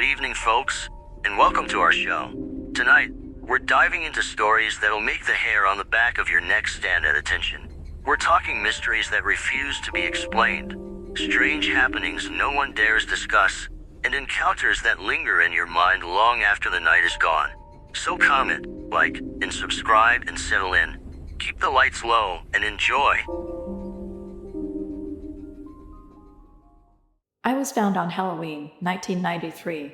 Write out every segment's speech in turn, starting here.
Good evening, folks, and welcome to our show. Tonight, we're diving into stories that'll make the hair on the back of your neck stand at attention. We're talking mysteries that refuse to be explained, strange happenings no one dares discuss, and encounters that linger in your mind long after the night is gone. So comment, like, and subscribe and settle in. Keep the lights low and enjoy. I was found on Halloween, 1993.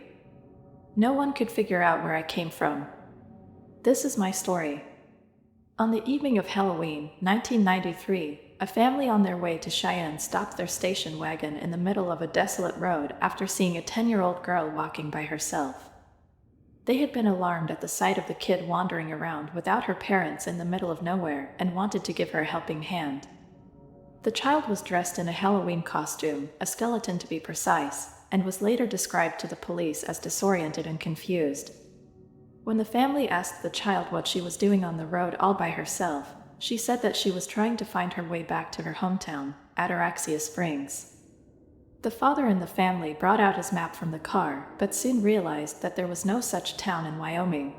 No one could figure out where I came from. This is my story. On the evening of Halloween, 1993, a family on their way to Cheyenne stopped their station wagon in the middle of a desolate road after seeing a 10-year-old girl walking by herself. They had been alarmed at the sight of the kid wandering around without her parents in the middle of nowhere and wanted to give her a helping hand. The child was dressed in a Halloween costume, a skeleton to be precise, and was later described to the police as disoriented and confused. When the family asked the child what she was doing on the road all by herself, she said that she was trying to find her way back to her hometown, Ataraxia Springs. The father in the family brought out his map from the car, but soon realized that there was no such town in Wyoming.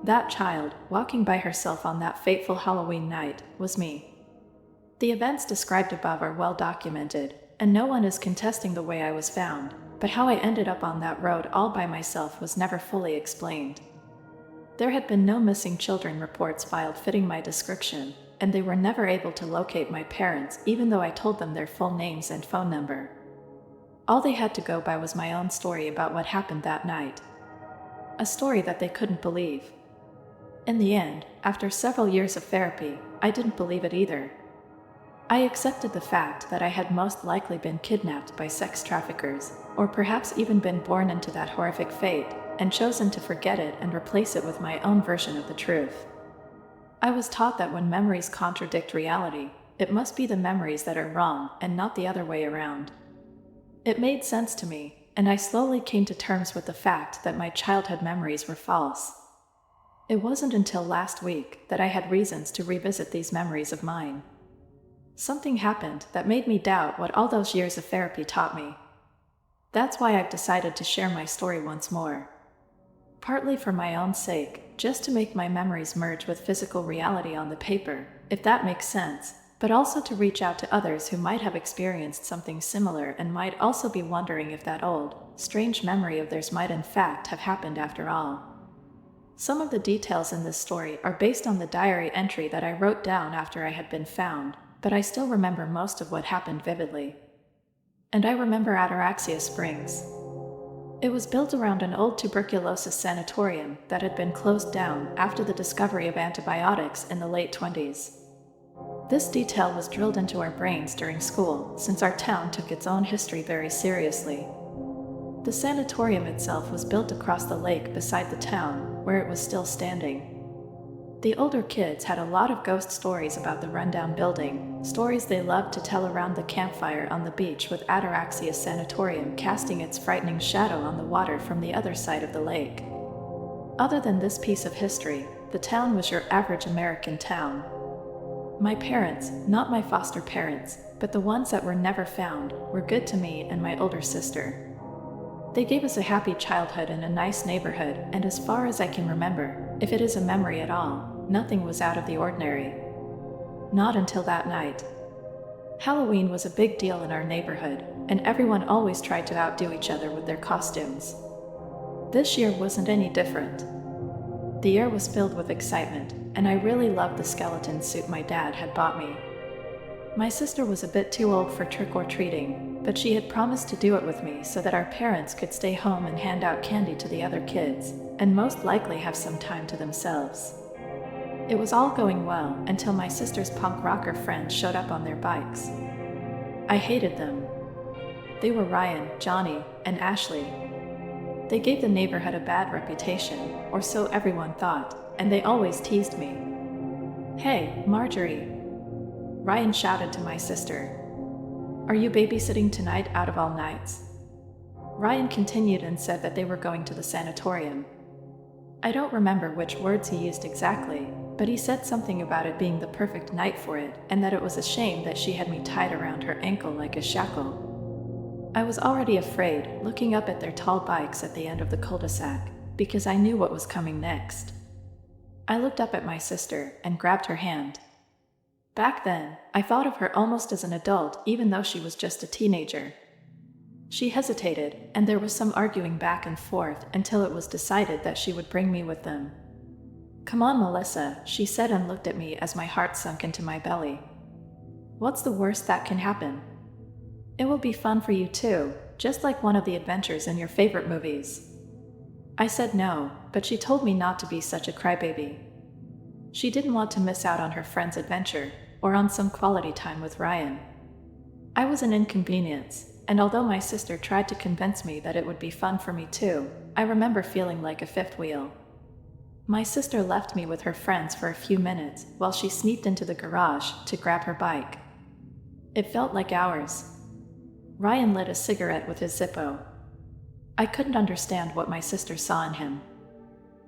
That child, walking by herself on that fateful Halloween night, was me. The events described above are well documented, and no one is contesting the way I was found, but how I ended up on that road all by myself was never fully explained. There had been no missing children reports filed fitting my description, and they were never able to locate my parents even though I told them their full names and phone number. All they had to go by was my own story about what happened that night. A story that they couldn't believe. In the end, after several years of therapy, I didn't believe it either. I accepted the fact that I had most likely been kidnapped by sex traffickers, or perhaps even been born into that horrific fate, and chosen to forget it and replace it with my own version of the truth. I was taught that when memories contradict reality, it must be the memories that are wrong and not the other way around. It made sense to me, and I slowly came to terms with the fact that my childhood memories were false. It wasn't until last week that I had reasons to revisit these memories of mine. Something happened that made me doubt what all those years of therapy taught me. That's why I've decided to share my story once more. Partly for my own sake, just to make my memories merge with physical reality on the paper, if that makes sense, but also to reach out to others who might have experienced something similar and might also be wondering if that old, strange memory of theirs might in fact have happened after all. Some of the details in this story are based on the diary entry that I wrote down after I had been found, but I still remember most of what happened vividly. And I remember Ataraxia Springs. It was built around an old tuberculosis sanatorium that had been closed down after the discovery of antibiotics in the late 20s. This detail was drilled into our brains during school, since our town took its own history very seriously. The sanatorium itself was built across the lake beside the town, where it was still standing. The older kids had a lot of ghost stories about the rundown building, stories they loved to tell around the campfire on the beach with Ataraxia Sanatorium casting its frightening shadow on the water from the other side of the lake. Other than this piece of history, the town was your average American town. My parents, not my foster parents, but the ones that were never found, were good to me and my older sister. They gave us a happy childhood in a nice neighborhood, and as far as I can remember, if it is a memory at all, nothing was out of the ordinary. Not until that night. Halloween was a big deal in our neighborhood, and everyone always tried to outdo each other with their costumes. This year wasn't any different. The air was filled with excitement, and I really loved the skeleton suit my dad had bought me. My sister was a bit too old for trick-or-treating, but she had promised to do it with me so that our parents could stay home and hand out candy to the other kids, and most likely have some time to themselves. It was all going well until my sister's punk rocker friends showed up on their bikes. I hated them. They were Ryan, Johnny, and Ashley. They gave the neighborhood a bad reputation, or so everyone thought, and they always teased me. "Hey, Marjorie," Ryan shouted to my sister. "Are you babysitting tonight out of all nights?" Ryan continued and said that they were going to the sanatorium. I don't remember which words he used exactly, but he said something about it being the perfect night for it, and that it was a shame that she had me tied around her ankle like a shackle. I was already afraid, looking up at their tall bikes at the end of the cul-de-sac, because I knew what was coming next. I looked up at my sister and grabbed her hand. Back then, I thought of her almost as an adult, even though she was just a teenager. She hesitated, and there was some arguing back and forth until it was decided that she would bring me with them. "Come on, Melissa," she said and looked at me as my heart sunk into my belly. "What's the worst that can happen? It will be fun for you too, just like one of the adventures in your favorite movies." I said no, but she told me not to be such a crybaby. She didn't want to miss out on her friend's adventure, or on some quality time with Ryan. I was an inconvenience, and although my sister tried to convince me that it would be fun for me too, I remember feeling like a fifth wheel. My sister left me with her friends for a few minutes while she sneaked into the garage to grab her bike. It felt like hours. Ryan lit a cigarette with his Zippo. I couldn't understand what my sister saw in him.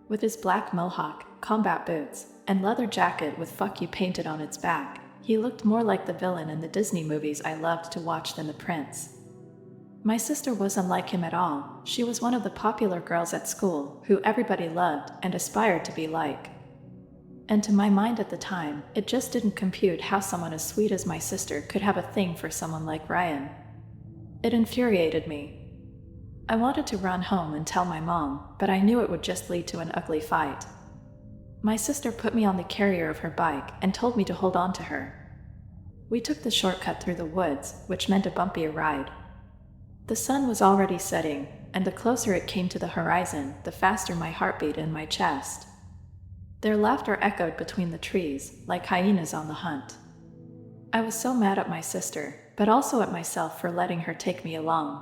With his black mohawk, combat boots, and leather jacket with "fuck you" painted on its back, he looked more like the villain in the Disney movies I loved to watch than the prince. My sister wasn't like him at all. She was one of the popular girls at school who everybody loved and aspired to be like. And to my mind at the time, it just didn't compute how someone as sweet as my sister could have a thing for someone like Ryan. It infuriated me. I wanted to run home and tell my mom, but I knew it would just lead to an ugly fight. My sister put me on the carrier of her bike and told me to hold on to her. We took the shortcut through the woods, which meant a bumpier ride. The sun was already setting, and the closer it came to the horizon, the faster my heart beat in my chest. Their laughter echoed between the trees, like hyenas on the hunt. I was so mad at my sister, but also at myself for letting her take me along.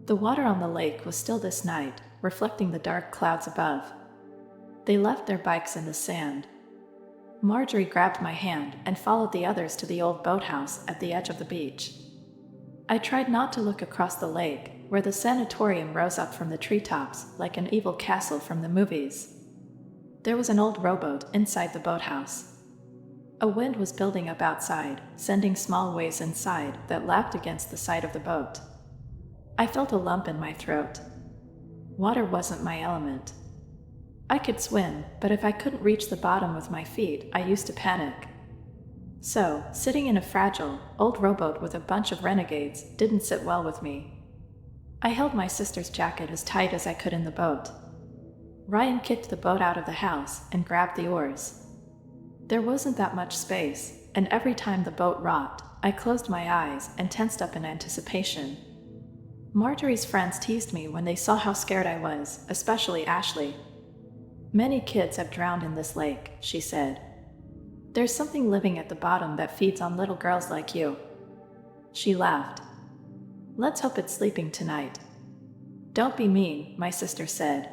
The water on the lake was still this night, reflecting the dark clouds above. They left their bikes in the sand. Marjorie grabbed my hand and followed the others to the old boathouse at the edge of the beach. I tried not to look across the lake, where the sanatorium rose up from the treetops like an evil castle from the movies. There was an old rowboat inside the boathouse. A wind was building up outside, sending small waves inside that lapped against the side of the boat. I felt a lump in my throat. Water wasn't my element. I could swim, but if I couldn't reach the bottom with my feet, I used to panic. So, sitting in a fragile, old rowboat with a bunch of renegades didn't sit well with me. I held my sister's jacket as tight as I could in the boat. Ryan kicked the boat out of the house and grabbed the oars. There wasn't that much space, and every time the boat rocked, I closed my eyes and tensed up in anticipation. Marjorie's friends teased me when they saw how scared I was, especially Ashley. "Many kids have drowned in this lake," she said. "There's something living at the bottom that feeds on little girls like you." She laughed. "Let's hope it's sleeping tonight." "Don't be mean," my sister said.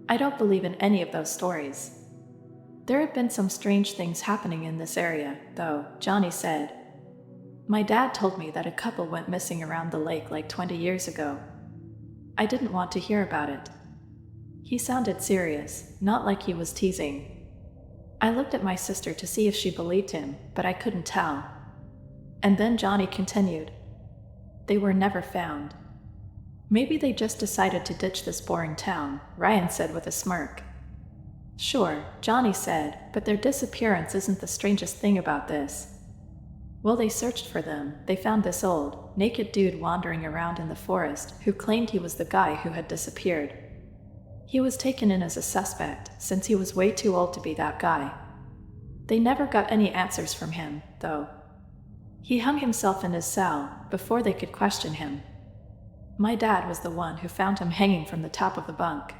"I don't believe in any of those stories." "There have been some strange things happening in this area, though," Johnny said. "My dad told me that a couple went missing around the lake like 20 years ago." I didn't want to hear about it. He sounded serious, not like he was teasing. I looked at my sister to see if she believed him, but I couldn't tell. And then Johnny continued. "They were never found." "Maybe they just decided to ditch this boring town," Ryan said with a smirk. "Sure," Johnny said, "but their disappearance isn't the strangest thing about this. While they searched for them, they found this old, naked dude wandering around in the forest who claimed he was the guy who had disappeared. He was taken in as a suspect, since he was way too old to be that guy. They never got any answers from him, though. He hung himself in his cell before they could question him. My dad was the one who found him hanging from the top of the bunk.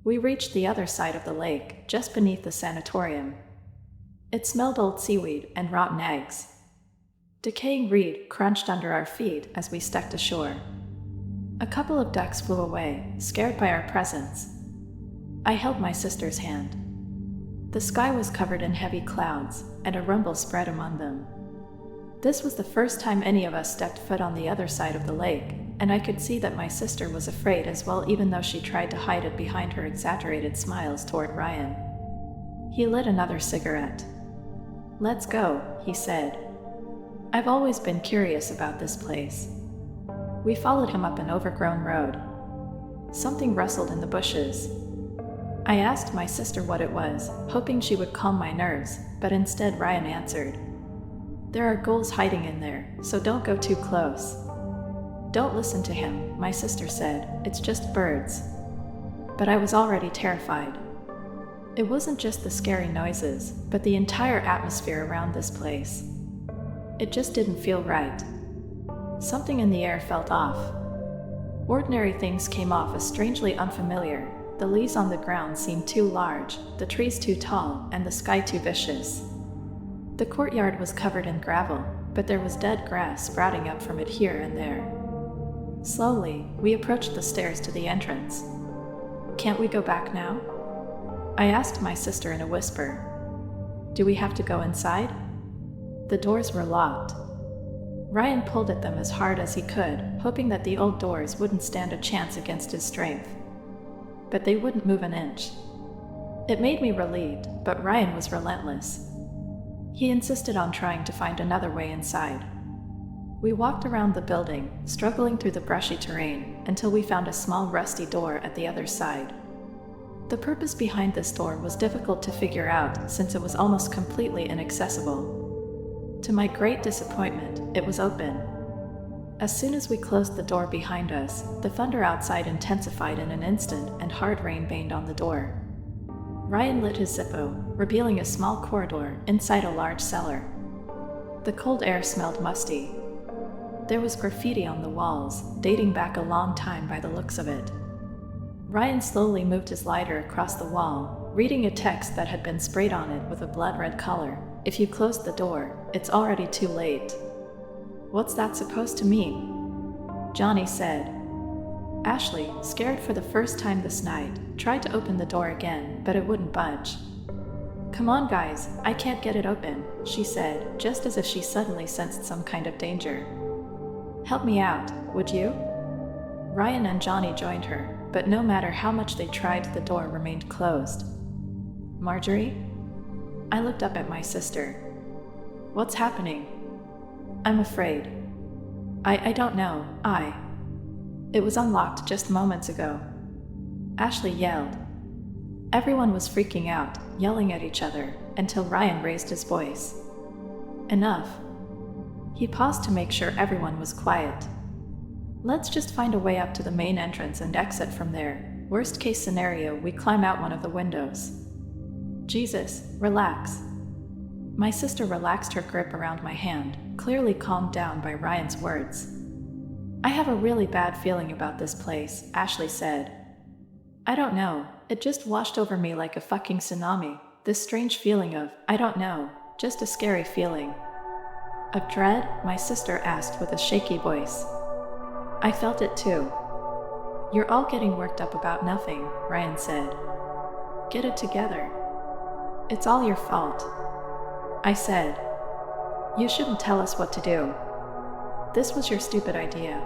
We reached the other side of the lake, just beneath the sanatorium. It smelled old seaweed and rotten eggs. Decaying reed crunched under our feet as we stepped ashore. A couple of ducks flew away, scared by our presence. I held my sister's hand. The sky was covered in heavy clouds, and a rumble spread among them. This was the first time any of us stepped foot on the other side of the lake, and I could see that my sister was afraid as well, even though she tried to hide it behind her exaggerated smiles toward Ryan. He lit another cigarette. "Let's go," he said. "I've always been curious about this place." We followed him up an overgrown road. Something rustled in the bushes. I asked my sister what it was, hoping she would calm my nerves, but instead Ryan answered, "There are ghouls hiding in there, so don't go too close." "Don't listen to him," my sister said. "It's just birds." But I was already terrified. It wasn't just the scary noises, but the entire atmosphere around this place. It just didn't feel right. Something in the air felt off. Ordinary things came off as strangely unfamiliar. The leaves on the ground seemed too large, the trees too tall, and the sky too vicious. The courtyard was covered in gravel, but there was dead grass sprouting up from it here and there. Slowly, we approached the stairs to the entrance. "Can't we go back now?" I asked my sister in a whisper. "Do we have to go inside?" The doors were locked. Ryan pulled at them as hard as he could, hoping that the old doors wouldn't stand a chance against his strength. But they wouldn't move an inch. It made me relieved, but Ryan was relentless. He insisted on trying to find another way inside. We walked around the building, struggling through the brushy terrain, until we found a small rusty door at the other side. The purpose behind this door was difficult to figure out since it was almost completely inaccessible. To my great disappointment, it was open. As soon as we closed the door behind us, the thunder outside intensified in an instant and hard rain banged on the door. Ryan lit his Zippo, revealing a small corridor inside a large cellar. The cold air smelled musty. There was graffiti on the walls, dating back a long time by the looks of it. Ryan slowly moved his lighter across the wall, reading a text that had been sprayed on it with a blood-red color. "If you close the door, it's already too late." "What's that supposed to mean?" Johnny said. Ashley, scared for the first time this night, tried to open the door again, but it wouldn't budge. "Come on guys, I can't get it open," she said, just as if she suddenly sensed some kind of danger. "Help me out, would you?" Ryan and Johnny joined her, but no matter how much they tried, the door remained closed. "Marjorie?" I looked up at my sister. "What's happening?" "I'm afraid." I don't know, It was unlocked just moments ago." Ashley yelled. Everyone was freaking out, yelling at each other, until Ryan raised his voice. "Enough." He paused to make sure everyone was quiet. "Let's just find a way up to the main entrance and exit from there. Worst case scenario, we climb out one of the windows." "Jesus, relax." My sister relaxed her grip around my hand, clearly calmed down by Ryan's words. "I have a really bad feeling about this place," Ashley said. "I don't know, it just washed over me like a fucking tsunami. This strange feeling of, I don't know, just a scary feeling." "Of dread?" my sister asked with a shaky voice. "I felt it too." "You're all getting worked up about nothing," Ryan said. "Get it together. It's all your fault." I said. "You shouldn't tell us what to do. This was your stupid idea."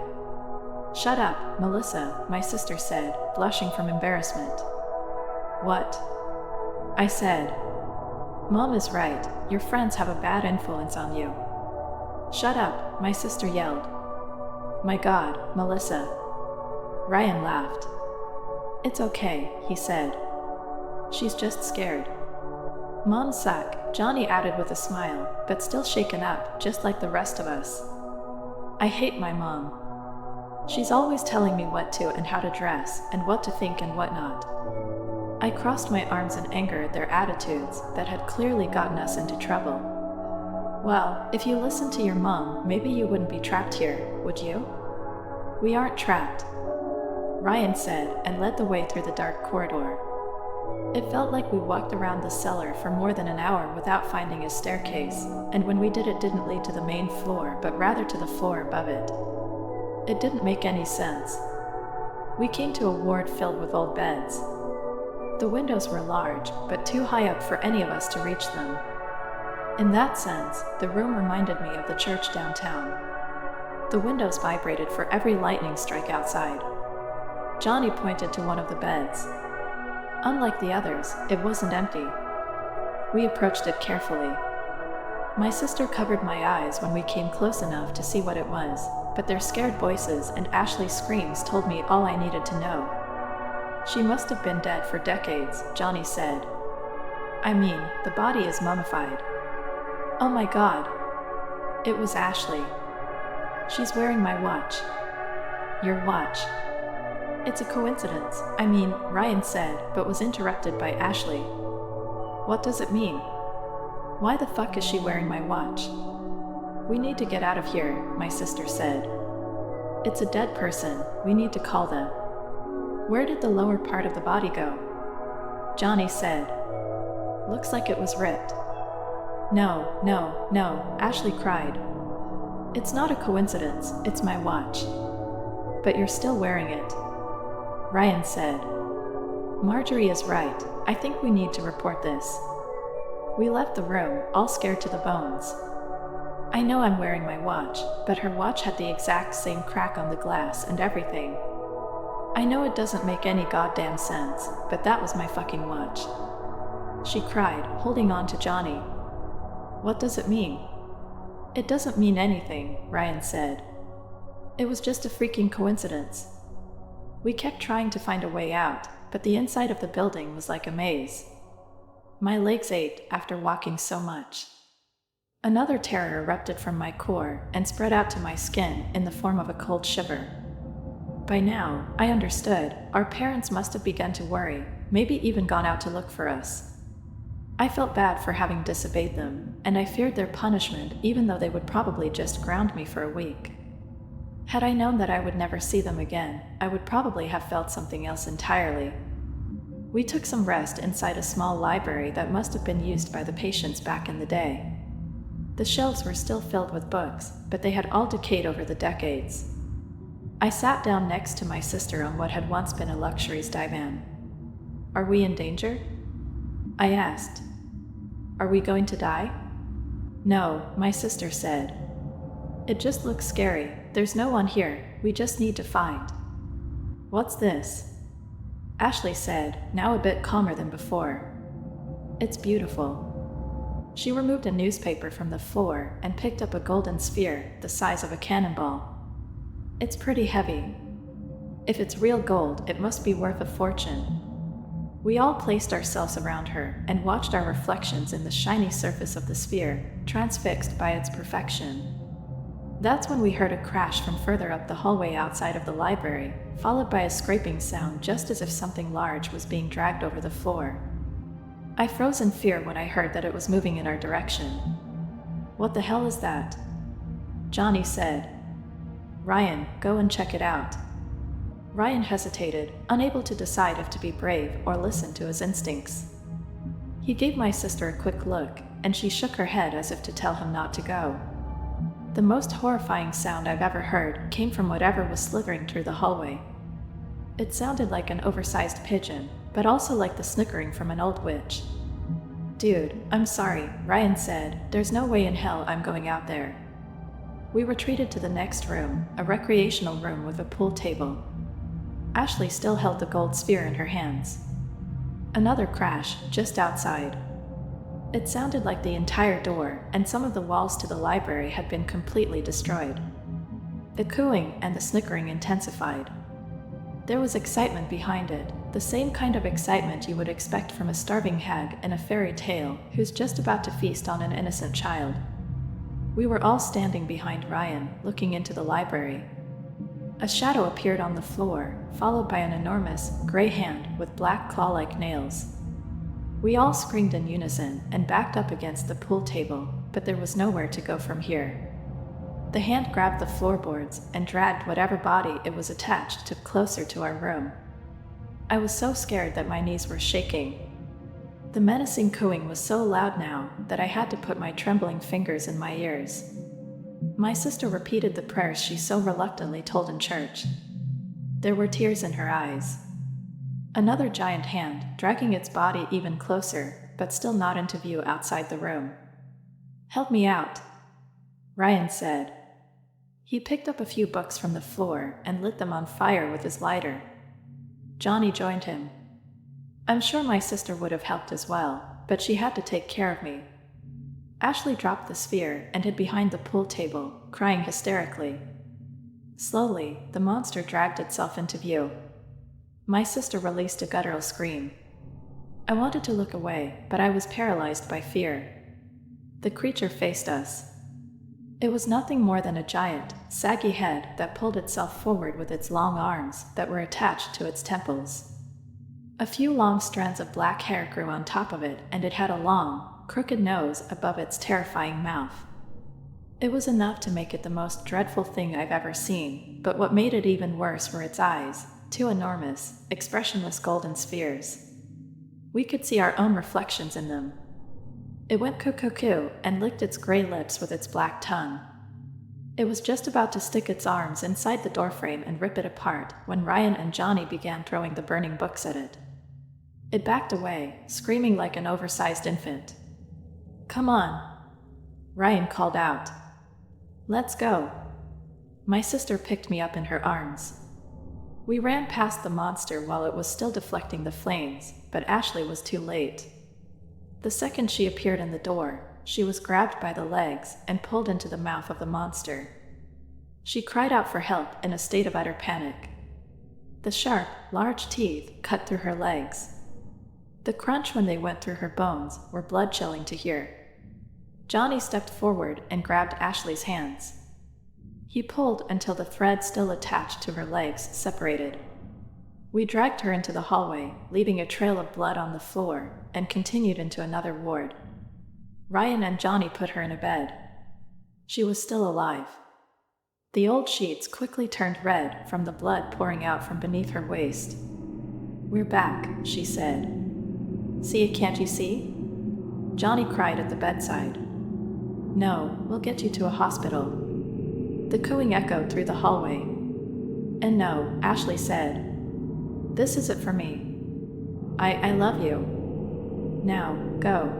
"Shut up, Melissa," my sister said, blushing from embarrassment. "What?" I said. "Mom is right, your friends have a bad influence on you." "Shut up," my sister yelled. "My God, Melissa." Ryan laughed. "It's okay," he said. "She's just scared." "Mom suck," Johnny added with a smile, but still shaken up, just like the rest of us. "I hate my mom. She's always telling me what to and how to dress, and what to think and what not." I crossed my arms in anger at their attitudes that had clearly gotten us into trouble. "Well, if you listened to your mom, maybe you wouldn't be trapped here, would you?" "We aren't trapped," Ryan said, and led the way through the dark corridor. It felt like we walked around the cellar for more than an hour without finding a staircase, and when we did, it didn't lead to the main floor, but rather to the floor above it. It didn't make any sense. We came to a ward filled with old beds. The windows were large, but too high up for any of us to reach them. In that sense, the room reminded me of the church downtown. The windows vibrated for every lightning strike outside. Johnny pointed to one of the beds. Unlike the others, it wasn't empty. We approached it carefully. My sister covered my eyes when we came close enough to see what it was, but their scared voices and Ashley's screams told me all I needed to know. She must have been dead for decades, Johnny said. I mean, the body is mummified. Oh my God. It was Ashley. She's wearing my watch. Your watch. It's a coincidence, Ryan said, but was interrupted by Ashley. What does it mean? Why the fuck is she wearing my watch? We need to get out of here, my sister said. It's a dead person, we need to call them. Where did the lower part of the body go? Johnny said. Looks like it was ripped. No, Ashley cried. It's not a coincidence, it's my watch. But you're still wearing it. Ryan said. Marjorie is right, I think we need to report this. We left the room, all scared to the bones. I know I'm wearing my watch, but her watch had the exact same crack on the glass and everything. I know it doesn't make any goddamn sense, but that was my fucking watch. She cried, holding on to Johnny. What does it mean? It doesn't mean anything, Ryan said. It was just a freaking coincidence. We kept trying to find a way out, but the inside of the building was like a maze. My legs ached after walking so much. Another terror erupted from my core and spread out to my skin in the form of a cold shiver. By now, I understood, our parents must have begun to worry, maybe even gone out to look for us. I felt bad for having disobeyed them, and I feared their punishment even though they would probably just ground me for a week. Had I known that I would never see them again, I would probably have felt something else entirely. We took some rest inside a small library that must have been used by the patients back in the day. The shelves were still filled with books, but they had all decayed over the decades. I sat down next to my sister on what had once been a luxurious divan. Are we in danger? I asked. Are we going to die? No, my sister said. It just looks scary. There's no one here. We just need to find. What's this? Ashley said, now a bit calmer than before. It's beautiful. She removed a newspaper from the floor and picked up a golden sphere the size of a cannonball. It's pretty heavy. If it's real gold, it must be worth a fortune. We all placed ourselves around her and watched our reflections in the shiny surface of the sphere, transfixed by its perfection. That's when we heard a crash from further up the hallway outside of the library, followed by a scraping sound just as if something large was being dragged over the floor. I froze in fear when I heard that it was moving in our direction. What the hell is that? Johnny said. Ryan, go and check it out. Ryan hesitated, unable to decide if to be brave or listen to his instincts. He gave my sister a quick look, and she shook her head as if to tell him not to go. The most horrifying sound I've ever heard came from whatever was slithering through the hallway. It sounded like an oversized pigeon, but also like the snickering from an old witch. Dude, I'm sorry, Ryan said. There's no way in hell I'm going out there. We retreated to the next room, a recreational room with a pool table. Ashley still held the gold sphere in her hands. Another crash, just outside. It sounded like the entire door and some of the walls to the library had been completely destroyed. The cooing and the snickering intensified. There was excitement behind it, the same kind of excitement you would expect from a starving hag in a fairy tale who's just about to feast on an innocent child. We were all standing behind Ryan, looking into the library. A shadow appeared on the floor, followed by an enormous, gray hand with black claw-like nails. We all screamed in unison and backed up against the pool table, but there was nowhere to go from here. The hand grabbed the floorboards and dragged whatever body it was attached to closer to our room. I was so scared that my knees were shaking. The menacing cooing was so loud now that I had to put my trembling fingers in my ears. My sister repeated the prayers she so reluctantly told in church. There were tears in her eyes. Another giant hand, dragging its body even closer, but still not into view outside the room. Help me out, Ryan said. He picked up a few books from the floor and lit them on fire with his lighter. Johnny joined him. I'm sure my sister would have helped as well, but she had to take care of me. Ashley dropped the sphere and hid behind the pool table, crying hysterically. Slowly, the monster dragged itself into view. My sister released a guttural scream. I wanted to look away, but I was paralyzed by fear. The creature faced us. It was nothing more than a giant, saggy head that pulled itself forward with its long arms that were attached to its temples. A few long strands of black hair grew on top of it, and it had a long, crooked nose above its terrifying mouth. It was enough to make it the most dreadful thing I've ever seen, but what made it even worse were its eyes, two enormous, expressionless golden spheres. We could see our own reflections in them. It went coo-coo-coo and licked its gray lips with its black tongue. It was just about to stick its arms inside the doorframe and rip it apart when Ryan and Johnny began throwing the burning books at it. It backed away, screaming like an oversized infant. "Come on," Ryan called out. "Let's go." My sister picked me up in her arms. We ran past the monster while it was still deflecting the flames, but Ashley was too late. The second she appeared in the door, she was grabbed by the legs and pulled into the mouth of the monster. She cried out for help in a state of utter panic. The sharp, large teeth cut through her legs. The crunch when they went through her bones were blood-chilling to hear. Johnny stepped forward and grabbed Ashley's hands. He pulled until the thread still attached to her legs separated. We dragged her into the hallway, leaving a trail of blood on the floor, and continued into another ward. Ryan and Johnny put her in a bed. She was still alive. The old sheets quickly turned red from the blood pouring out from beneath her waist. "We're back," she said. "See it, can't you see?" Johnny cried at the bedside. "No, we'll get you to a hospital." The cooing echoed through the hallway. "And no," Ashley said. "This is it for me. I love you. Now, go."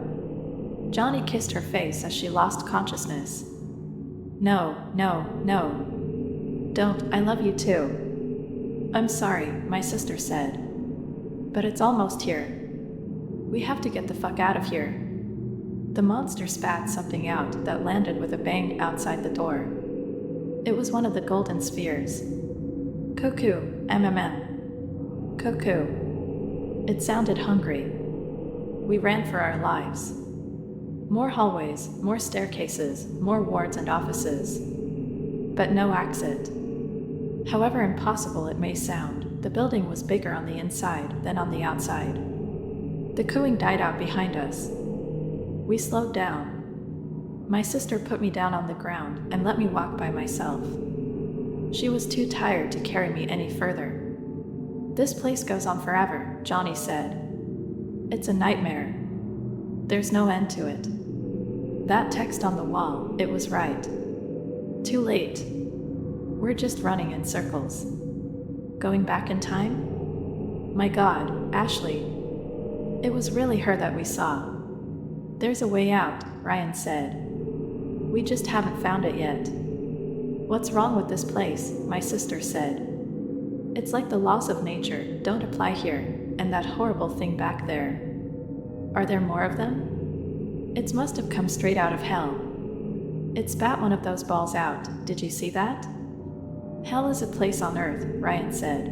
Johnny kissed her face as she lost consciousness. "No, no, no. Don't, I love you too." "I'm sorry," my sister said. "But it's almost here. We have to get the fuck out of here." The monster spat something out that landed with a bang outside the door. It was one of the golden spheres. "Cuckoo, MMM. Cuckoo." It sounded hungry. We ran for our lives. More hallways, more staircases, more wards and offices. But no exit. However impossible it may sound, the building was bigger on the inside than on the outside. The cooing died out behind us. We slowed down. My sister put me down on the ground and let me walk by myself. She was too tired to carry me any further. "This place goes on forever," Johnny said. "It's a nightmare. There's no end to it." That text on the wall, it was right. Too late. We're just running in circles. Going back in time? My God, Ashley. It was really her that we saw. "There's a way out," Ryan said. "We just haven't found it yet." "What's wrong with this place?" my sister said. "It's like the laws of nature don't apply here, and that horrible thing back there. Are there more of them? It must have come straight out of hell. It spat one of those balls out, did you see that?" "Hell is a place on earth," Ryan said.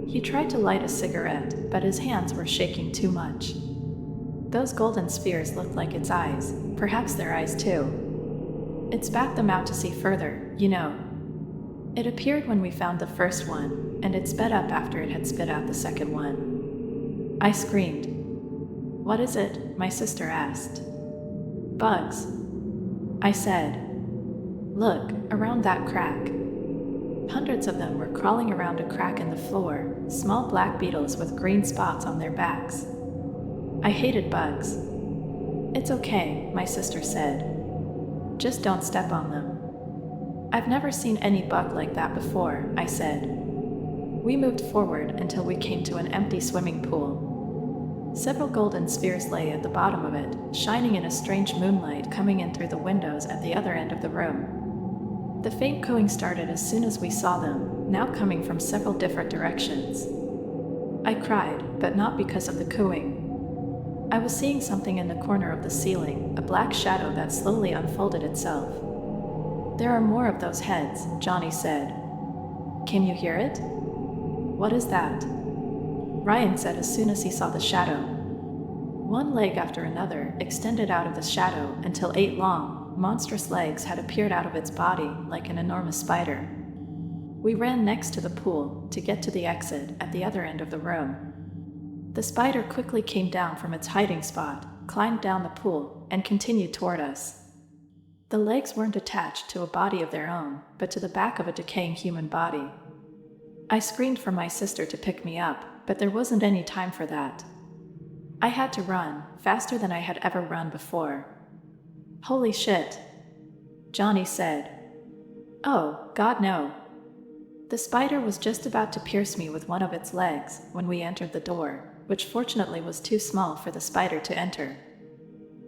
He tried to light a cigarette, but his hands were shaking too much. Those golden spheres looked like its eyes, perhaps their eyes too. It spat them out to see further, you know. It appeared when we found the first one, and it sped up after it had spit out the second one. I screamed. "What is it?" my sister asked. "Bugs," I said. "Look, around that crack." Hundreds of them were crawling around a crack in the floor, small black beetles with green spots on their backs. I hated bugs. "It's okay," my sister said. "Just don't step on them." "I've never seen any bug like that before," I said. We moved forward until we came to an empty swimming pool. Several golden spheres lay at the bottom of it, shining in a strange moonlight coming in through the windows at the other end of the room. The faint cooing started as soon as we saw them, now coming from several different directions. I cried, but not because of the cooing. I was seeing something in the corner of the ceiling, a black shadow that slowly unfolded itself. "There are more of those heads," Johnny said. Can you hear it? What is that? Ryan said as soon as he saw the shadow. One leg after another extended out of the shadow until 8 long, monstrous legs had appeared out of its body like an enormous spider. We ran next to the pool to get to the exit at the other end of the room. The spider quickly came down from its hiding spot, climbed down the pool, and continued toward us. The legs weren't attached to a body of their own, but to the back of a decaying human body. I screamed for my sister to pick me up, but there wasn't any time for that. I had to run, faster than I had ever run before. Holy shit, Johnny said. Oh, God no. The spider was just about to pierce me with one of its legs when we entered the door, which fortunately was too small for the spider to enter.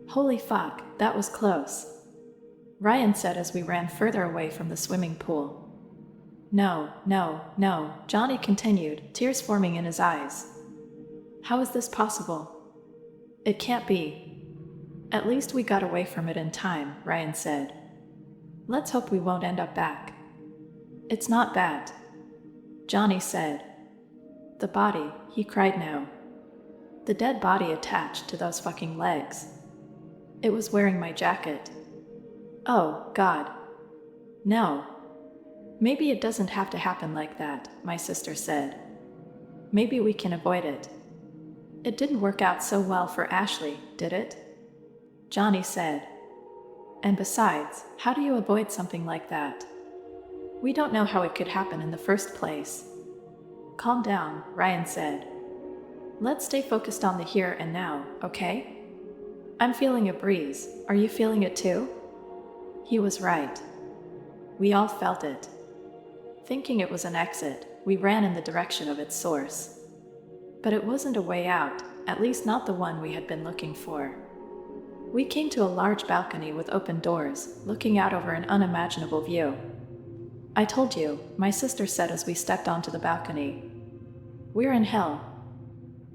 Holy fuck, that was close, Ryan said as we ran further away from the swimming pool. No, Johnny continued, tears forming in his eyes. How is this possible? It can't be. At least we got away from it in time, Ryan said. Let's hope we won't end up back. It's not bad, Johnny said. The body, he cried now. The dead body attached to those fucking legs. It was wearing my jacket. Oh, God. No. Maybe it doesn't have to happen like that, my sister said. Maybe we can avoid it. It didn't work out so well for Ashley, did it? Johnny said. And besides, how do you avoid something like that? We don't know how it could happen in the first place. Calm down, Ryan said. Let's stay focused on the here and now, okay? I'm feeling a breeze. Are you feeling it too? He was right. We all felt it. Thinking it was an exit, we ran in the direction of its source. But it wasn't a way out, at least not the one we had been looking for. We came to a large balcony with open doors, looking out over an unimaginable view. I told you, my sister said as we stepped onto the balcony. We're in hell.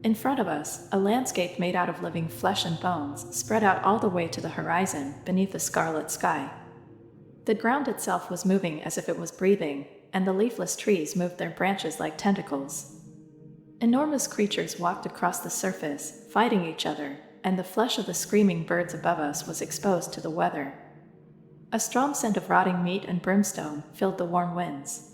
In front of us, a landscape made out of living flesh and bones spread out all the way to the horizon beneath the scarlet sky. The ground itself was moving as if it was breathing, and the leafless trees moved their branches like tentacles. Enormous creatures walked across the surface, fighting each other, and the flesh of the screaming birds above us was exposed to the weather. A strong scent of rotting meat and brimstone filled the warm winds.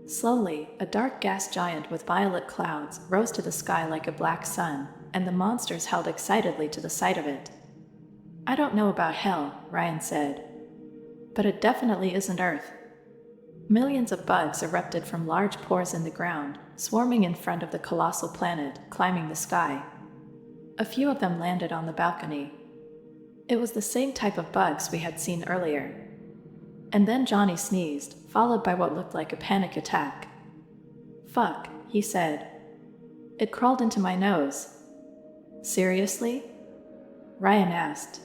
Slowly, a dark gas giant with violet clouds rose to the sky like a black sun, and the monsters held excitedly to the sight of it. I don't know about hell, Ryan said. But it definitely isn't Earth. Millions of bugs erupted from large pores in the ground, swarming in front of the colossal planet, climbing the sky. A few of them landed on the balcony. It was the same type of bugs we had seen earlier. And then Johnny sneezed, followed by what looked like a panic attack. Fuck, he said. It crawled into my nose. Seriously? Ryan asked.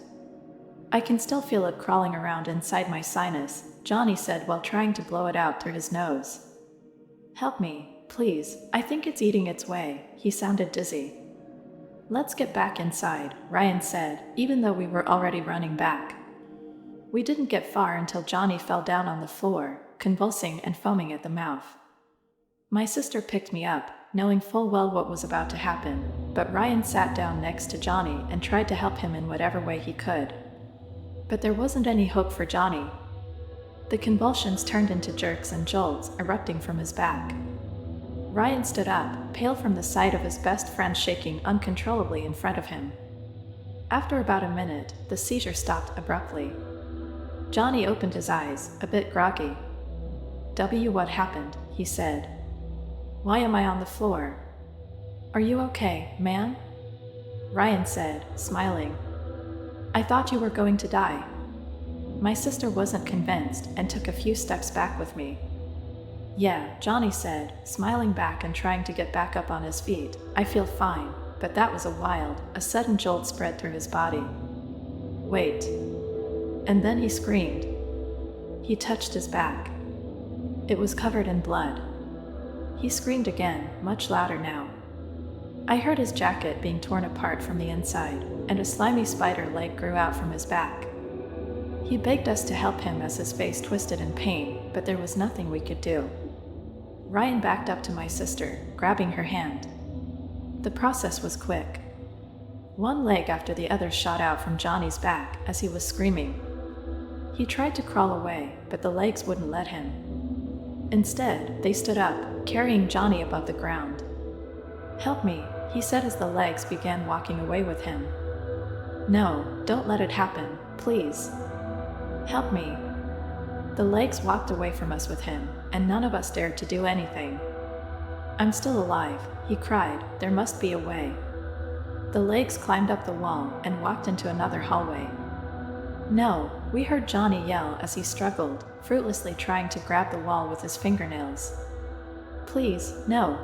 I can still feel it crawling around inside my sinus, Johnny said while trying to blow it out through his nose. Help me, please, I think it's eating its way, he sounded dizzy. Let's get back inside, Ryan said, even though we were already running back. We didn't get far until Johnny fell down on the floor, convulsing and foaming at the mouth. My sister picked me up, knowing full well what was about to happen, but Ryan sat down next to Johnny and tried to help him in whatever way he could. But there wasn't any hope for Johnny. The convulsions turned into jerks and jolts erupting from his back. Ryan stood up, pale from the sight of his best friend shaking uncontrollably in front of him. After about a minute, the seizure stopped abruptly. Johnny opened his eyes, a bit groggy. What happened? He said. Why am I on the floor? Are you okay, man? Ryan said, smiling. I thought you were going to die. My sister wasn't convinced and took a few steps back with me. Yeah, Johnny said, smiling back and trying to get back up on his feet. I feel fine, but that was a sudden jolt spread through his body. Wait. And then he screamed. He touched his back. It was covered in blood. He screamed again, much louder now. I heard his jacket being torn apart from the inside, and a slimy spider leg grew out from his back. He begged us to help him as his face twisted in pain, but there was nothing we could do. Ryan backed up to my sister, grabbing her hand. The process was quick. One leg after the other shot out from Johnny's back as he was screaming. He tried to crawl away, but the legs wouldn't let him. Instead, they stood up, carrying Johnny above the ground. "Help me," he said as the legs began walking away with him. "No, don't let it happen, please. Help me." The legs walked away from us with him, and none of us dared to do anything. "I'm still alive," he cried. "There must be a way." The legs climbed up the wall and walked into another hallway. "No," we heard Johnny yell as he struggled, fruitlessly trying to grab the wall with his fingernails. "Please, no."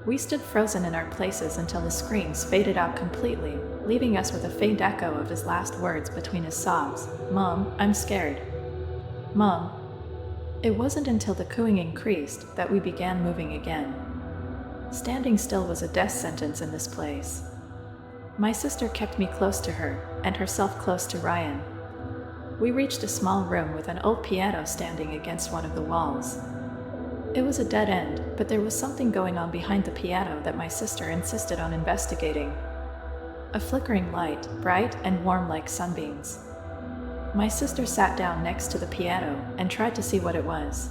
We stood frozen in our places until the screams faded out completely, leaving us with a faint echo of his last words between his sobs. "Mom, I'm scared. Mom." It wasn't until the cooing increased that we began moving again. Standing still was a death sentence in this place. My sister kept me close to her, and herself close to Ryan. We reached a small room with an old piano standing against one of the walls. It was a dead end, but there was something going on behind the piano that my sister insisted on investigating. A flickering light, bright and warm like sunbeams. My sister sat down next to the piano and tried to see what it was.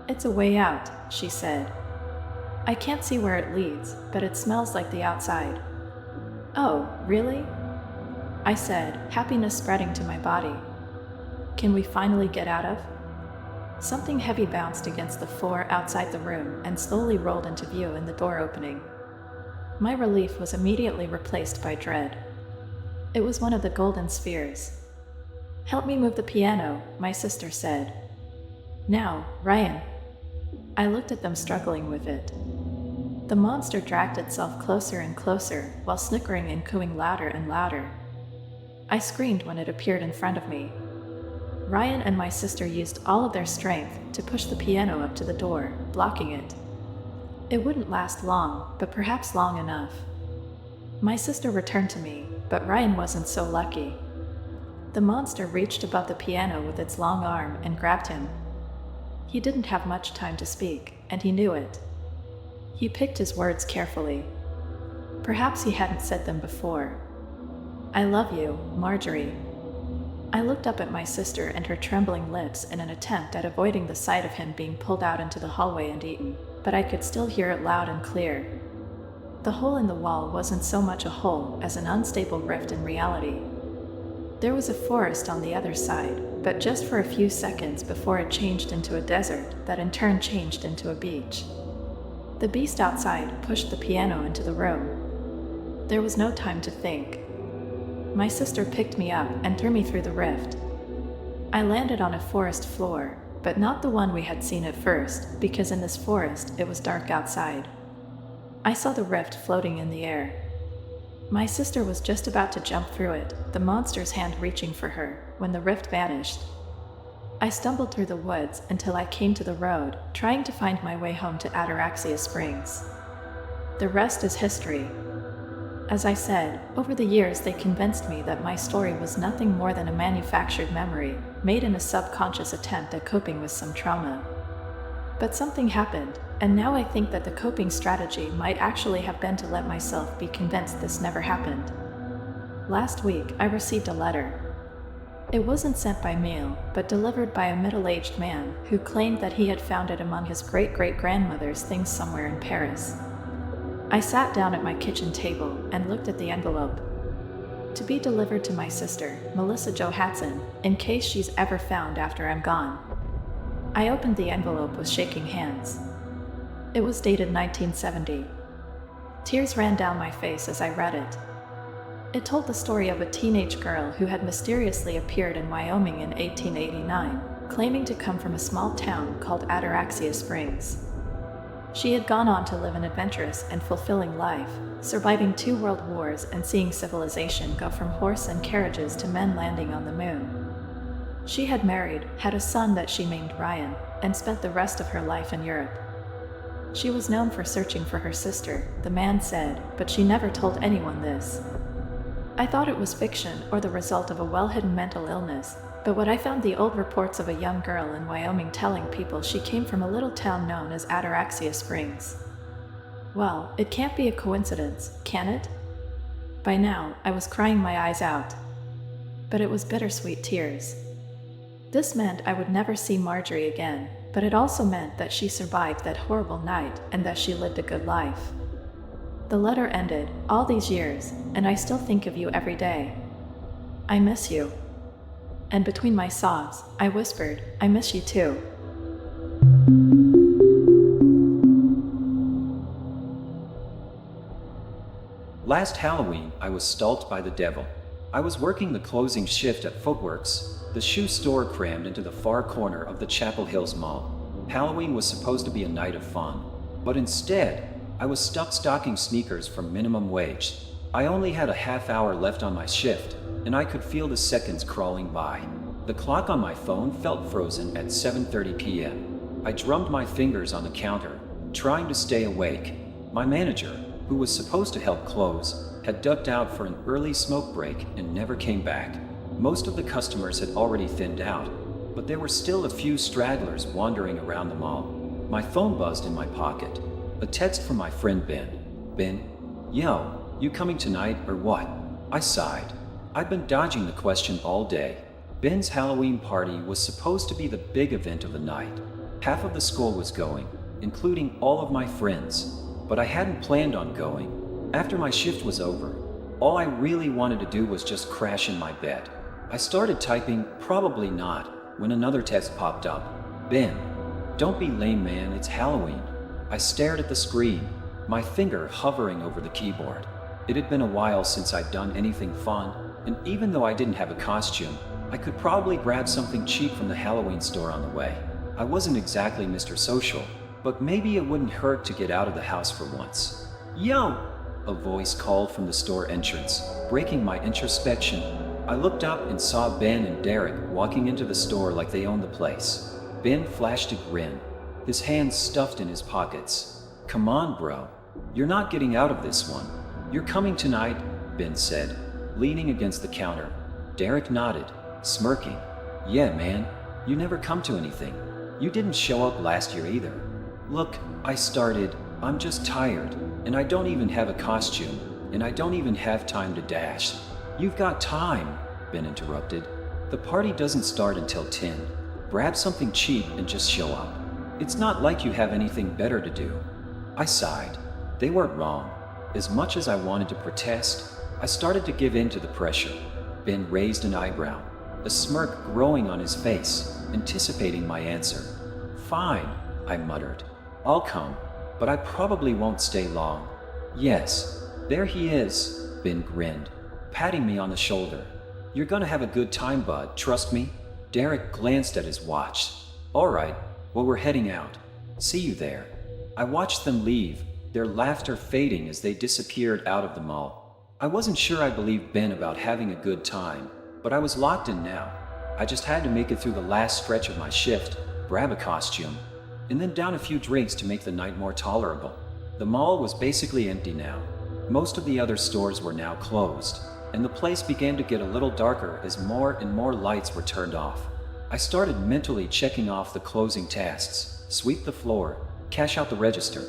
"It's a way out," she said. "I can't see where it leads, but it smells like the outside." "Oh, really?" I said, happiness spreading to my body. "Can we finally get out of?" Something heavy bounced against the floor outside the room and slowly rolled into view in the door opening. My relief was immediately replaced by dread. It was one of the golden spheres. "Help me move the piano," my sister said. "Now, Ryan." I looked at them struggling with it. The monster dragged itself closer and closer, while snickering and cooing louder and louder. I screamed when it appeared in front of me. Ryan and my sister used all of their strength to push the piano up to the door, blocking it. It wouldn't last long, but perhaps long enough. My sister returned to me, but Ryan wasn't so lucky. The monster reached above the piano with its long arm and grabbed him. He didn't have much time to speak, and he knew it. He picked his words carefully. Perhaps he hadn't said them before. "I love you, Marjorie." I looked up at my sister and her trembling lips in an attempt at avoiding the sight of him being pulled out into the hallway and eaten, but I could still hear it loud and clear. The hole in the wall wasn't so much a hole as an unstable rift in reality. There was a forest on the other side, but just for a few seconds before it changed into a desert that in turn changed into a beach. The beast outside pushed the piano into the room. There was no time to think. My sister picked me up and threw me through the rift. I landed on a forest floor, but not the one we had seen at first, because in this forest it was dark outside. I saw the rift floating in the air. My sister was just about to jump through it, the monster's hand reaching for her, when the rift vanished. I stumbled through the woods until I came to the road, trying to find my way home to Ataraxia Springs. The rest is history. As I said, over the years they convinced me that my story was nothing more than a manufactured memory, made in a subconscious attempt at coping with some trauma. But something happened, and now I think that the coping strategy might actually have been to let myself be convinced this never happened. Last week, I received a letter. It wasn't sent by mail, but delivered by a middle-aged man who claimed that he had found it among his great-great-grandmother's things somewhere in Paris. I sat down at my kitchen table and looked at the envelope. To be delivered to my sister, Melissa Johansson, in case she's ever found after I'm gone. I opened the envelope with shaking hands. It was dated 1970. Tears ran down my face as I read it. It told the story of a teenage girl who had mysteriously appeared in Wyoming in 1889, claiming to come from a small town called Ataraxia Springs. She had gone on to live an adventurous and fulfilling life, surviving 2 world wars and seeing civilization go from horse and carriages to men landing on the moon. She had married, had a son that she named Ryan, and spent the rest of her life in Europe. She was known for searching for her sister, the man said, but she never told anyone this. I thought it was fiction or the result of a well-hidden mental illness, But when I found the old reports of a young girl in Wyoming telling people she came from a little town known as Ataraxia Springs, well, it can't be a coincidence, can it? By now, I was crying my eyes out. But it was bittersweet tears. This meant I would never see Marjorie again, but it also meant that she survived that horrible night and that she lived a good life. The letter ended, all these years, and I still think of you every day. I miss you. And between my sobs, I whispered, I miss you too. Last Halloween, I was stalked by the devil. I was working the closing shift at Footworks, the shoe store crammed into the far corner of the Chapel Hills Mall. Halloween was supposed to be a night of fun, but instead, I was stuck stocking sneakers for minimum wage. I only had a half hour left on my shift, and I could feel the seconds crawling by. The clock on my phone felt frozen at 7:30 p.m. I drummed my fingers on the counter, trying to stay awake. My manager, who was supposed to help close, had ducked out for an early smoke break and never came back. Most of the customers had already thinned out, but there were still a few stragglers wandering around the mall. My phone buzzed in my pocket. A text from my friend Ben. Ben, yo, you coming tonight or what? I sighed. I'd been dodging the question all day. Ben's Halloween party was supposed to be the big event of the night. Half of the school was going, including all of my friends, but I hadn't planned on going. After my shift was over, all I really wanted to do was just crash in my bed. I started typing, probably not, when another text popped up. Ben, don't be lame, man, it's Halloween. I stared at the screen, my finger hovering over the keyboard. It had been a while since I'd done anything fun, and even though I didn't have a costume, I could probably grab something cheap from the Halloween store on the way. I wasn't exactly Mr. Social, but maybe it wouldn't hurt to get out of the house for once. Yo! A voice called from the store entrance, breaking my introspection. I looked up and saw Ben and Derek walking into the store like they owned the place. Ben flashed a grin, his hands stuffed in his pockets. Come on, bro. You're not getting out of this one. You're coming tonight, Ben said, leaning against the counter. Derek nodded, smirking. Yeah, man. You never come to anything. You didn't show up last year either. Look, I started. I'm just tired, and I don't even have a costume, and I don't even have time to dash. You've got time, Ben interrupted. The party doesn't start until 10. Grab something cheap and just show up. It's not like you have anything better to do. I sighed. They weren't wrong. As much as I wanted to protest, I started to give in to the pressure. Ben raised an eyebrow, a smirk growing on his face, anticipating my answer. Fine, I muttered. I'll come, but I probably won't stay long. Yes, there he is, Ben grinned, patting me on the shoulder. You're gonna have a good time, bud, trust me. Derek glanced at his watch. All right, well, we're heading out. See you there. I watched them leave, their laughter fading as they disappeared out of the mall. I wasn't sure I believed Ben about having a good time, but I was locked in now. I just had to make it through the last stretch of my shift, grab a costume, and then down a few drinks to make the night more tolerable. The mall was basically empty now. Most of the other stores were now closed, and the place began to get a little darker as more and more lights were turned off. I started mentally checking off the closing tasks, sweep the floor, cash out the register,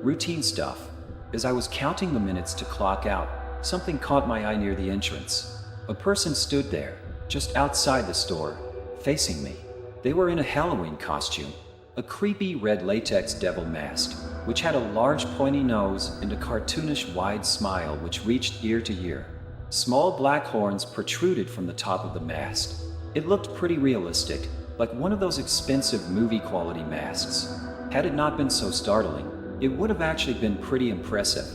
routine stuff. As I was counting the minutes to clock out, something caught my eye near the entrance. A person stood there, just outside the store, facing me. They were in a Halloween costume, a creepy red latex devil mask, which had a large pointy nose and a cartoonish wide smile which reached ear to ear. Small black horns protruded from the top of the mask. It looked pretty realistic, like one of those expensive movie-quality masks. Had it not been so startling, it would have actually been pretty impressive.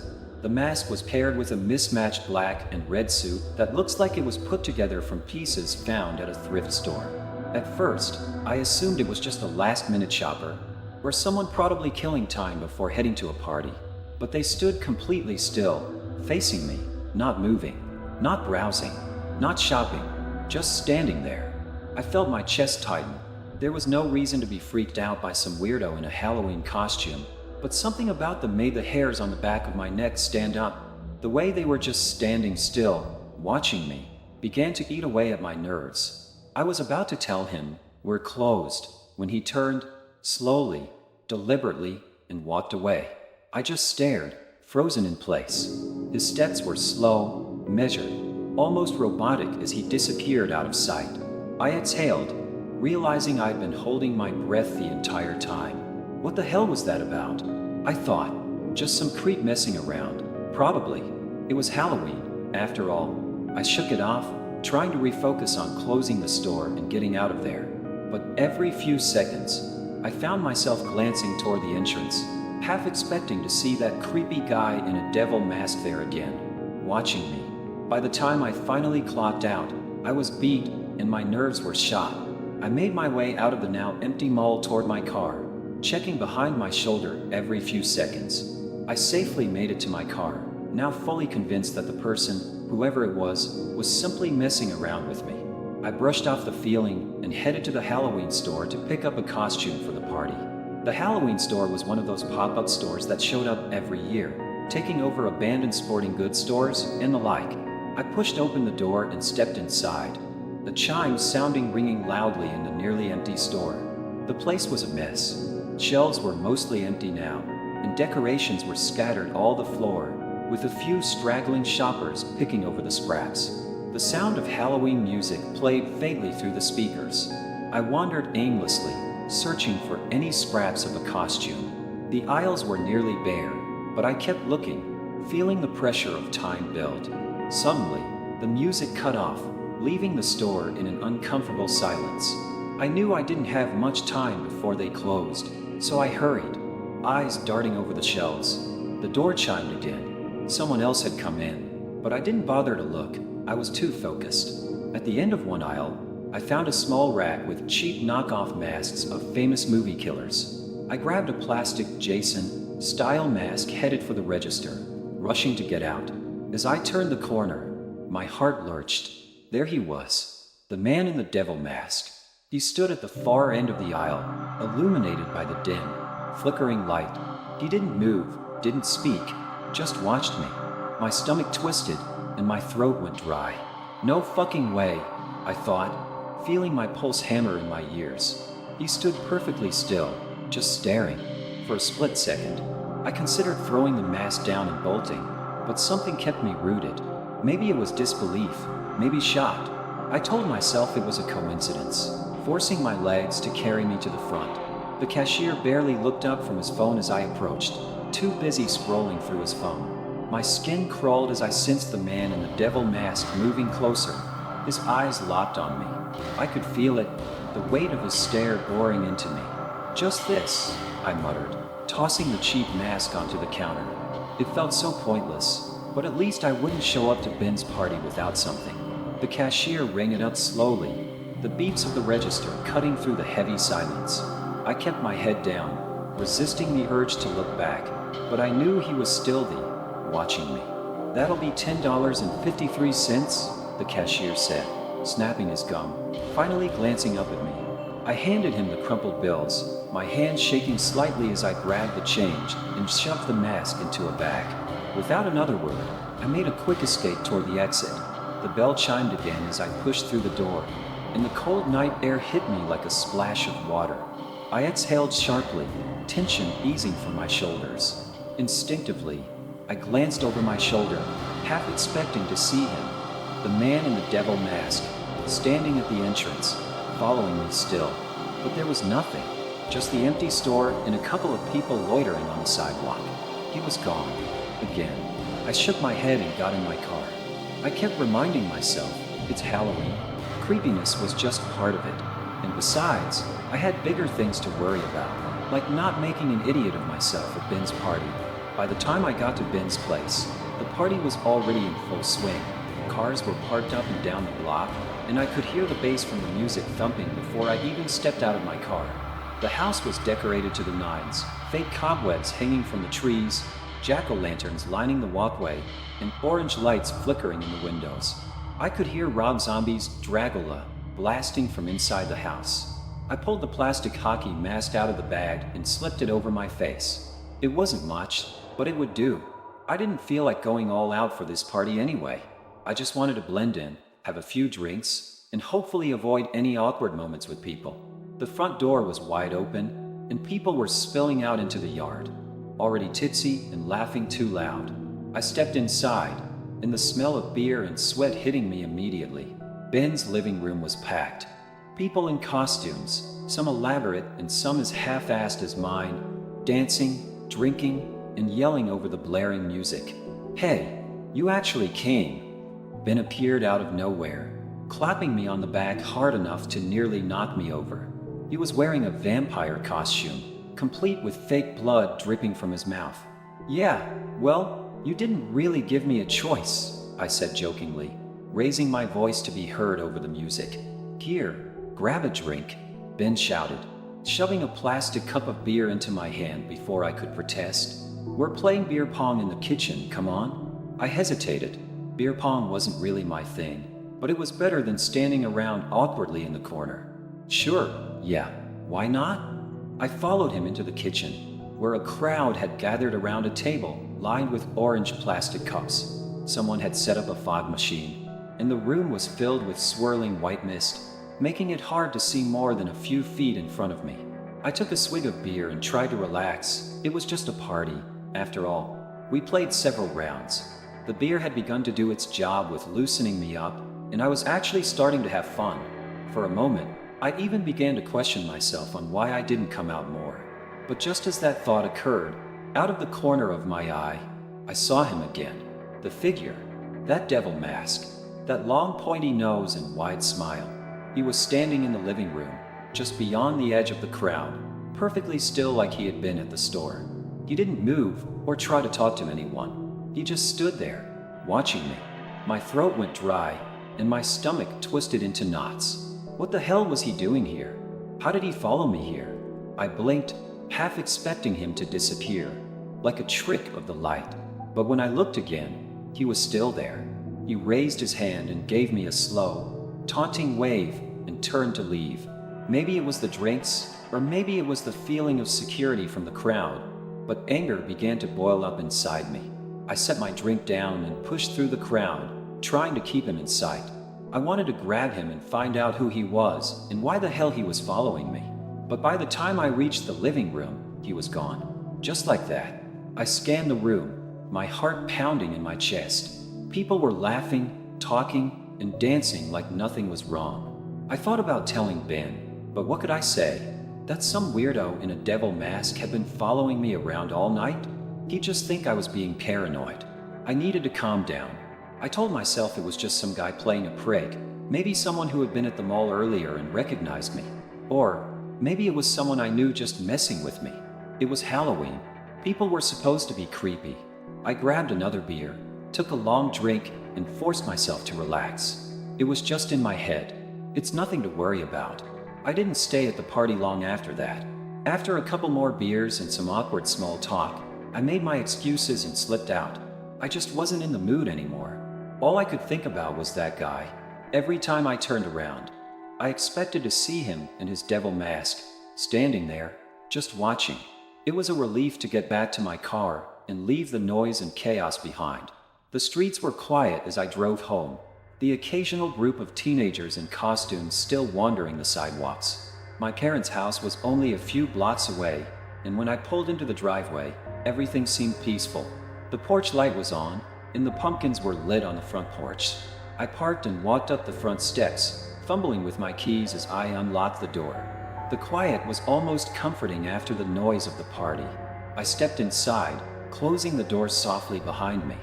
The mask was paired with a mismatched black and red suit that looks like it was put together from pieces found at a thrift store. At first, I assumed it was just a last-minute shopper, or someone probably killing time before heading to a party. But they stood completely still, facing me, not moving, not browsing, not shopping, just standing there. I felt my chest tighten. There was no reason to be freaked out by some weirdo in a Halloween costume, but something about them made the hairs on the back of my neck stand up. The way they were just standing still, watching me, began to eat away at my nerves. I was about to tell him, "We're closed," when he turned, slowly, deliberately, and walked away. I just stared, frozen in place. His steps were slow, measured, almost robotic as he disappeared out of sight. I exhaled, realizing I'd been holding my breath the entire time. What the hell was that about? I thought. Just some creep messing around. Probably. It was Halloween, after all. I shook it off, trying to refocus on closing the store and getting out of there. But every few seconds, I found myself glancing toward the entrance, half expecting to see that creepy guy in a devil mask there again, watching me. By the time I finally clocked out, I was beat and my nerves were shot. I made my way out of the now empty mall toward my car, checking behind my shoulder every few seconds. I safely made it to my car, now fully convinced that the person, whoever it was simply messing around with me. I brushed off the feeling and headed to the Halloween store to pick up a costume for the party. The Halloween store was one of those pop-up stores that showed up every year, taking over abandoned sporting goods stores and the like. I pushed open the door and stepped inside, the chimes ringing loudly in the nearly empty store. The place was a mess. Shelves were mostly empty now, and decorations were scattered all the floor, with a few straggling shoppers picking over the scraps. The sound of Halloween music played faintly through the speakers. I wandered aimlessly, searching for any scraps of a costume. The aisles were nearly bare, but I kept looking, feeling the pressure of time build. Suddenly, the music cut off, leaving the store in an uncomfortable silence. I knew I didn't have much time before they closed, so I hurried, eyes darting over the shelves. The door chimed again. Someone else had come in, but I didn't bother to look. I was too focused. At the end of one aisle, I found a small rack with cheap knockoff masks of famous movie killers. I grabbed a plastic Jason-style mask headed for the register, rushing to get out. As I turned the corner, my heart lurched. There he was, the man in the devil mask. He stood at the far end of the aisle, illuminated by the dim, flickering light. He didn't move, didn't speak, just watched me. My stomach twisted, and my throat went dry. No fucking way, I thought, feeling my pulse hammer in my ears. He stood perfectly still, just staring. For a split second, I considered throwing the mask down and bolting, but something kept me rooted. Maybe it was disbelief, maybe shock. I told myself it was a coincidence, forcing my legs to carry me to the front. The cashier barely looked up from his phone as I approached, too busy scrolling through his phone. My skin crawled as I sensed the man in the devil mask moving closer. His eyes locked on me. I could feel it, the weight of his stare boring into me. "Just this," I muttered, tossing the cheap mask onto the counter. It felt so pointless, but at least I wouldn't show up to Ben's party without something. The cashier rang it out slowly, the beeps of the register cutting through the heavy silence. I kept my head down, resisting the urge to look back, but I knew he was still watching me. "That'll be $10.53, the cashier said, snapping his gum, finally glancing up at me. I handed him the crumpled bills, my hand shaking slightly as I grabbed the change and shoved the mask into a bag. Without another word, I made a quick escape toward the exit. The bell chimed again as I pushed through the door, and the cold night air hit me like a splash of water. I exhaled sharply, tension easing from my shoulders. Instinctively, I glanced over my shoulder, half expecting to see him, the man in the devil mask, standing at the entrance, following me still. But there was nothing, just the empty store and a couple of people loitering on the sidewalk. He was gone, again. I shook my head and got in my car. I kept reminding myself, it's Halloween. Creepiness was just part of it. And besides, I had bigger things to worry about, like not making an idiot of myself at Ben's party. By the time I got to Ben's place, the party was already in full swing. Cars were parked up and down the block, and I could hear the bass from the music thumping before I even stepped out of my car. The house was decorated to the nines, fake cobwebs hanging from the trees, jack-o'-lanterns lining the walkway, and orange lights flickering in the windows. I could hear Rob Zombie's Dragula blasting from inside the house. I pulled the plastic hockey mask out of the bag and slipped it over my face. It wasn't much, but it would do. I didn't feel like going all out for this party anyway. I just wanted to blend in, have a few drinks, and hopefully avoid any awkward moments with people. The front door was wide open, and people were spilling out into the yard, already tipsy and laughing too loud. I stepped inside, and the smell of beer and sweat hitting me immediately. Ben's living room was packed. People in costumes, some elaborate and some as half-assed as mine, dancing, drinking, and yelling over the blaring music. "Hey, you actually came." Ben appeared out of nowhere, clapping me on the back hard enough to nearly knock me over. He was wearing a vampire costume, complete with fake blood dripping from his mouth. "Yeah, well, you didn't really give me a choice," I said jokingly, raising my voice to be heard over the music. "Here, grab a drink," Ben shouted, shoving a plastic cup of beer into my hand before I could protest. "We're playing beer pong in the kitchen, come on." I hesitated. Beer pong wasn't really my thing, but it was better than standing around awkwardly in the corner. "Sure, yeah, why not?" I followed him into the kitchen, where a crowd had gathered around a table lined with orange plastic cups. Someone had set up a fog machine, and the room was filled with swirling white mist, making it hard to see more than a few feet in front of me. I took a swig of beer and tried to relax. It was just a party, after all. We played several rounds. The beer had begun to do its job with loosening me up, and I was actually starting to have fun. For a moment, I even began to question myself on why I didn't come out more. But just as that thought occurred, out of the corner of my eye, I saw him again. The figure, that devil mask, that long pointy nose and wide smile. He was standing in the living room, just beyond the edge of the crowd, perfectly still like he had been at the store. He didn't move or try to talk to anyone. He just stood there, watching me. My throat went dry, and my stomach twisted into knots. What the hell was he doing here? How did he follow me here? I blinked, half expecting him to disappear, like a trick of the light. But when I looked again, he was still there. He raised his hand and gave me a slow, taunting wave and turned to leave. Maybe it was the drinks, or maybe it was the feeling of security from the crowd, but anger began to boil up inside me. I set my drink down and pushed through the crowd, trying to keep him in sight. I wanted to grab him and find out who he was and why the hell he was following me. But by the time I reached the living room, he was gone. Just like that. I scanned the room, my heart pounding in my chest. People were laughing, talking, and dancing like nothing was wrong. I thought about telling Ben, but what could I say? That some weirdo in a devil mask had been following me around all night? He'd just think I was being paranoid. I needed to calm down. I told myself it was just some guy playing a prank, maybe someone who had been at the mall earlier and recognized me. Or maybe it was someone I knew just messing with me. It was Halloween. People were supposed to be creepy. I grabbed another beer, took a long drink, and forced myself to relax. It was just in my head. It's nothing to worry about. I didn't stay at the party long after that. After a couple more beers and some awkward small talk, I made my excuses and slipped out. I just wasn't in the mood anymore. All I could think about was that guy. Every time I turned around, I expected to see him in his devil mask, standing there, just watching. It was a relief to get back to my car and leave the noise and chaos behind. The streets were quiet as I drove home, the occasional group of teenagers in costumes still wandering the sidewalks. My parents' house was only a few blocks away, and when I pulled into the driveway, everything seemed peaceful. The porch light was on, and the pumpkins were lit on the front porch. I parked and walked up the front steps, fumbling with my keys as I unlocked the door. The quiet was almost comforting after the noise of the party. I stepped inside, closing the door softly behind me.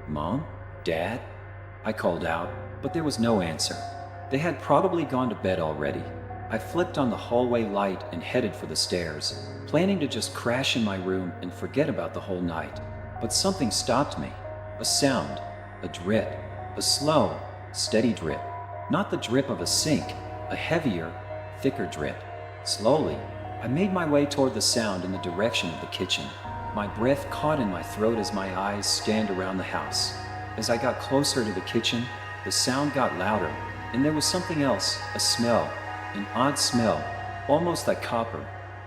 "Mom? Dad?" I called out, but there was no answer. They had probably gone to bed already. I flipped on the hallway light and headed for the stairs, planning to just crash in my room and forget about the whole night. But something stopped me. A sound, a drip, a slow, steady drip. Not the drip of a sink, a heavier, thicker drip. Slowly, I made my way toward the sound in the direction of the kitchen. My breath caught in my throat as my eyes scanned around the house. As I got closer to the kitchen, the sound got louder, and there was something else, a smell, an odd smell, almost like copper,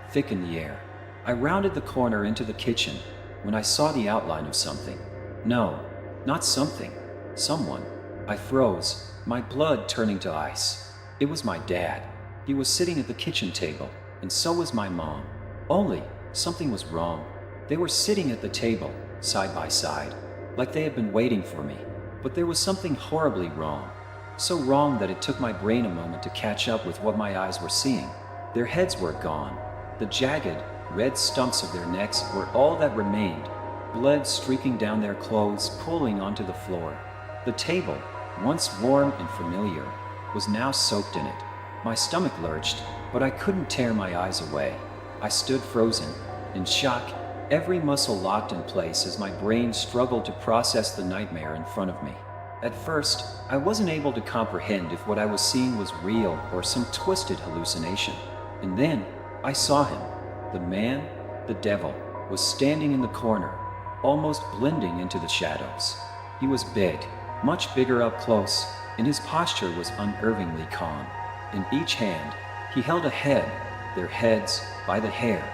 thick in the air. I rounded the corner into the kitchen when I saw the outline of something. No, not something, someone. I froze, my blood turning to ice. It was my dad. He was sitting at the kitchen table, and so was my mom. Only, something was wrong. They were sitting at the table, side by side, like they had been waiting for me. But there was something horribly wrong. So wrong that it took my brain a moment to catch up with what my eyes were seeing. Their heads were gone. The jagged, red stumps of their necks were all that remained, blood streaking down their clothes, pooling onto the floor. The table, once warm and familiar, was now soaked in it. My stomach lurched, but I couldn't tear my eyes away. I stood frozen, in shock, every muscle locked in place as my brain struggled to process the nightmare in front of me. At first, I wasn't able to comprehend if what I was seeing was real or some twisted hallucination. And then, I saw him. The man, the devil, was standing in the corner, almost blending into the shadows. He was big, much bigger up close, and his posture was unnervingly calm. In each hand, he held a head, their heads by the hair,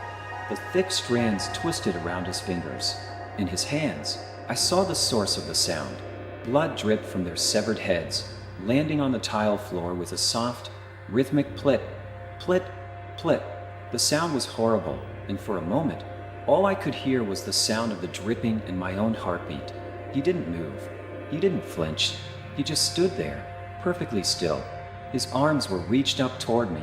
the thick strands twisted around his fingers. In his hands, I saw the source of the sound. Blood dripped from their severed heads, landing on the tile floor with a soft, rhythmic plit, plit, plit. The sound was horrible, and for a moment, all I could hear was the sound of the dripping and my own heartbeat. He didn't move. He didn't flinch. He just stood there, perfectly still. His arms were reached up toward me,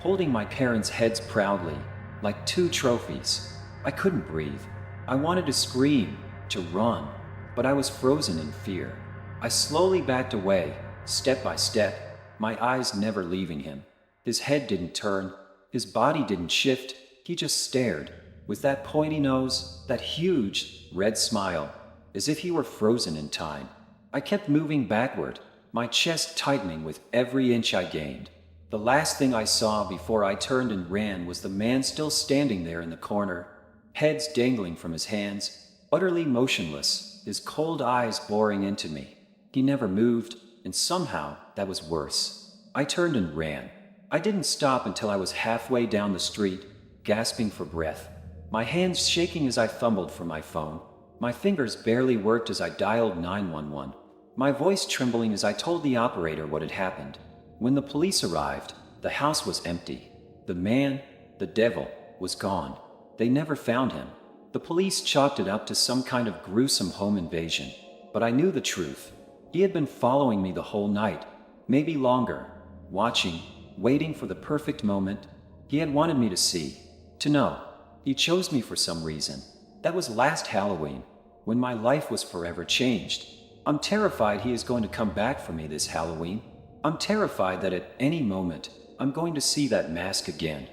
holding my parents' heads proudly, like two trophies. I couldn't breathe. I wanted to scream, to run, but I was frozen in fear. I slowly backed away, step by step, my eyes never leaving him. His head didn't turn, his body didn't shift, he just stared, with that pointy nose, that huge, red smile, as if he were frozen in time. I kept moving backward, my chest tightening with every inch I gained. The last thing I saw before I turned and ran was the man still standing there in the corner, heads dangling from his hands, utterly motionless, his cold eyes boring into me. He never moved, and somehow that was worse. I turned and ran. I didn't stop until I was halfway down the street, gasping for breath, my hands shaking as I fumbled for my phone. My fingers barely worked as I dialed 911. My voice trembling as I told the operator what had happened. When the police arrived, the house was empty. The man, the devil, was gone. They never found him. The police chalked it up to some kind of gruesome home invasion. But I knew the truth. He had been following me the whole night, maybe longer, watching, waiting for the perfect moment. He had wanted me to see, to know. He chose me for some reason. That was last Halloween, when my life was forever changed. I'm terrified he is going to come back for me this Halloween. I'm terrified that at any moment, I'm going to see that mask again.